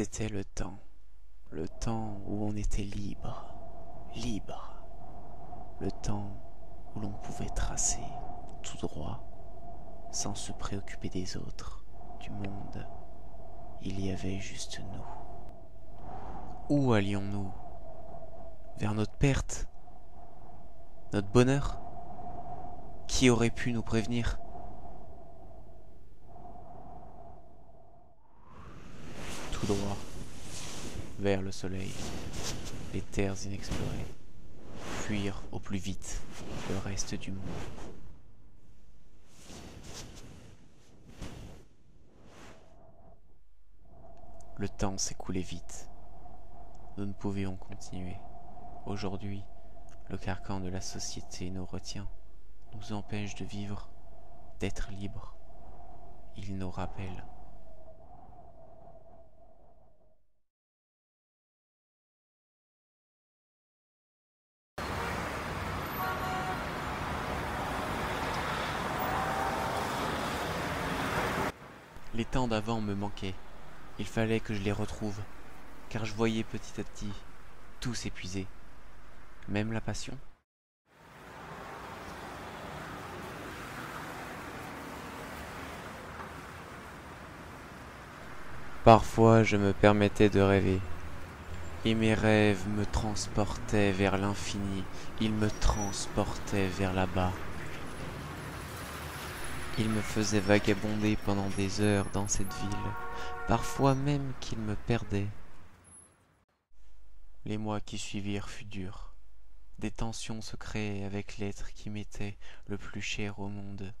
C'était le temps où on était libre, le temps où l'on pouvait tracer tout droit, sans se préoccuper des autres, du monde. Il y avait juste nous. Où allions-nous? Vers notre perte? Notre bonheur? Qui aurait pu nous prévenir? Tout droit, vers le soleil, les terres inexplorées, fuir au plus vite le reste du monde. Le temps s'écoulait vite. Nous ne pouvions continuer. Aujourd'hui, le carcan de la société nous retient, nous empêche de vivre, d'être libres. Il nous rappelle. Les temps d'avant me manquaient. Il fallait que je les retrouve, car je voyais petit à petit tout s'épuiser, même la passion. Parfois je me permettais de rêver, et mes rêves me transportaient vers l'infini, ils me transportaient vers là-bas. Ils me faisaient vagabonder pendant des heures dans cette ville, parfois même qu'ils me perdaient. Les mois qui suivirent furent durs. Des tensions se créaient avec l'être qui m'était le plus cher au monde.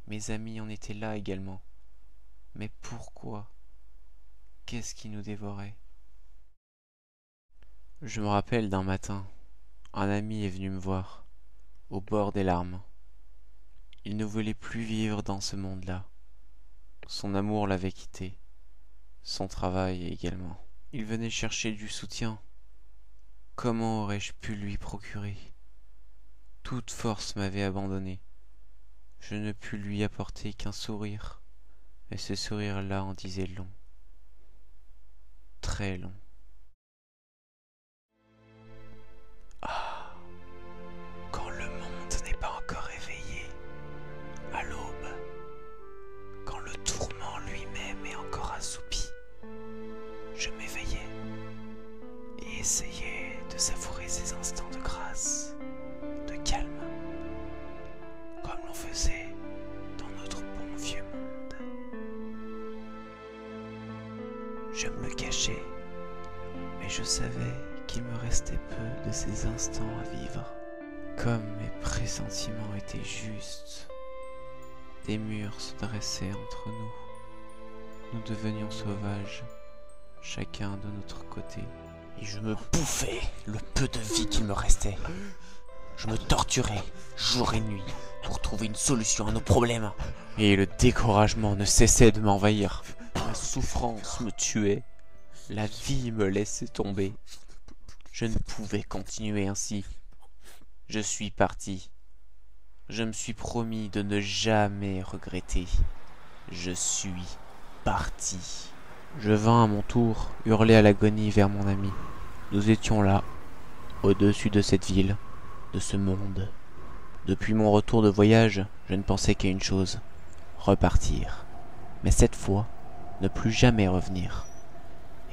Mes amis en étaient là également. Mais pourquoi? Qu'est-ce qui nous dévorait? Je me rappelle d'un matin, un ami est venu me voir, au bord des larmes. Il ne voulait plus vivre dans ce monde-là. Son amour l'avait quitté, son travail également. Il venait chercher du soutien. Comment aurais-je pu lui procurer? Toute force m'avait abandonné. Je ne pus lui apporter qu'un sourire, et ce sourire-là en disait long, très long. Ah, quand le monde n'est pas encore réveillé, à l'aube, quand le tourment lui-même est encore assoupi, je m'éveillais et essayais de savourer ces instants de grâce, de calme, comme l'on faisait dans notre bon vieux monde. Je me le cachais, mais je savais qu'il me restait peu de ces instants à vivre. Comme mes pressentiments étaient justes, des murs se dressaient entre nous. Nous devenions sauvages, chacun de notre côté. Et je me bouffais le peu de vie qu'il me restait. Je me torturais jour et nuit pour trouver une solution à nos problèmes. Et le découragement ne cessait de m'envahir. La souffrance me tuait. La vie me laissait tomber. Je ne pouvais continuer ainsi. Je suis parti. Je me suis promis de ne jamais regretter. Je suis parti. Je vins à mon tour hurler à l'agonie vers mon ami. Nous étions là, au-dessus de cette ville, de ce monde. Depuis mon retour de voyage, je ne pensais qu'à une chose, repartir. Mais cette fois, ne plus jamais revenir.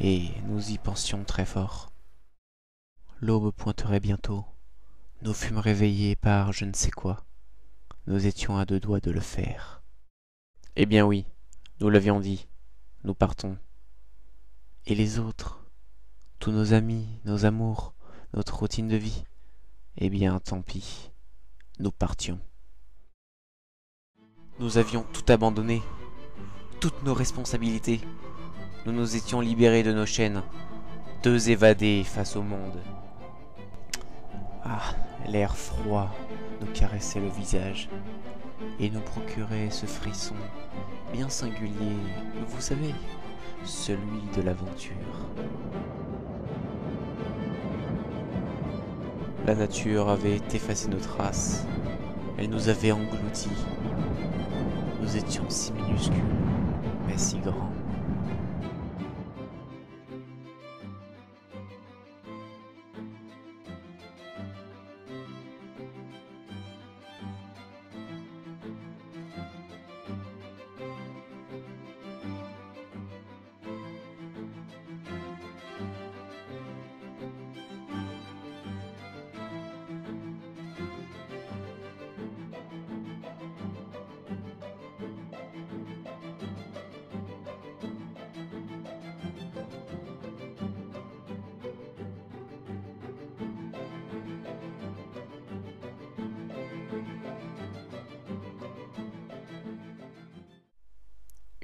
Et nous y pensions très fort. L'aube pointerait bientôt. Nous fûmes réveillés par je ne sais quoi. Nous étions à deux doigts de le faire. Eh bien oui, nous l'avions dit, nous partons. Et les autres, tous nos amis, nos amours, notre routine de vie, eh bien tant pis, nous partions. Nous avions tout abandonné, toutes nos responsabilités. Nous nous étions libérés de nos chaînes, deux évadés face au monde. Ah, l'air froid nous caressait le visage et nous procurait ce frisson bien singulier, vous savez, celui de l'aventure. La nature avait effacé nos traces, elle nous avait engloutis. Nous étions si minuscules, mais si grands.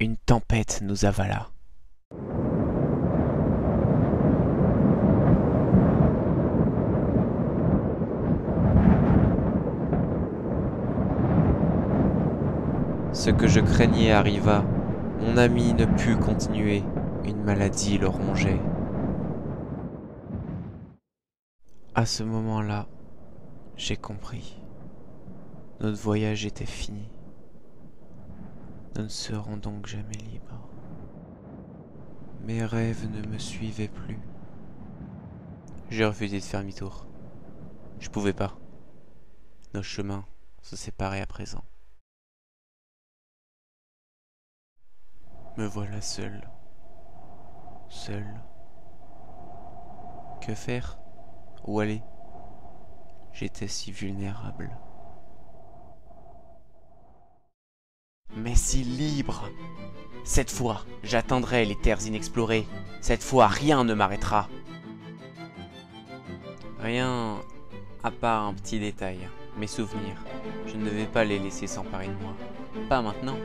Une tempête nous avala. Ce que je craignais arriva. Mon ami ne put continuer. Une maladie le rongeait. À ce moment-là, j'ai compris. Notre voyage était fini. Nous ne serons donc jamais libres. Mes rêves ne me suivaient plus. J'ai refusé de faire demi-tour. Je pouvais pas. Nos chemins se séparaient à présent. Me voilà seul. Seul. Que faire? Où aller? J'étais si vulnérable. Mais si libre! Cette fois, j'atteindrai les terres inexplorées. Cette fois, rien ne m'arrêtera. Rien à part un petit détail. Mes souvenirs. Je ne devais pas les laisser s'emparer de moi. Pas maintenant.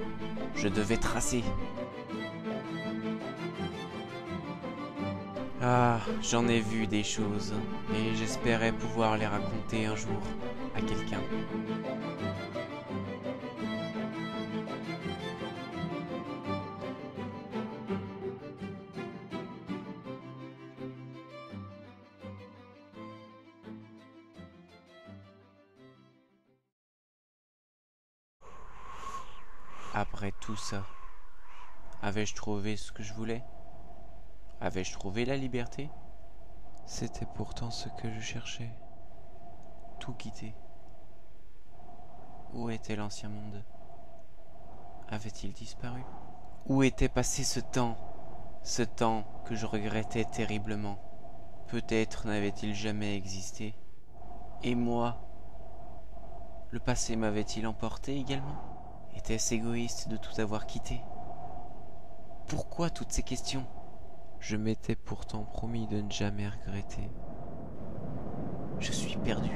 Je devais tracer. Ah, j'en ai vu des choses, et j'espérais pouvoir les raconter un jour à quelqu'un. Après tout ça, avais-je trouvé ce que je voulais? Avais-je trouvé la liberté? C'était pourtant ce que je cherchais. Tout quitter. Où était l'ancien monde? Avait-il disparu? Où était passé ce temps que je regrettais terriblement? Peut-être n'avait-il jamais existé. Et moi? Le passé m'avait-il emporté également? Était-ce égoïste de tout avoir quitté? Pourquoi toutes ces questions? Je m'étais pourtant promis de ne jamais regretter. Je suis perdu.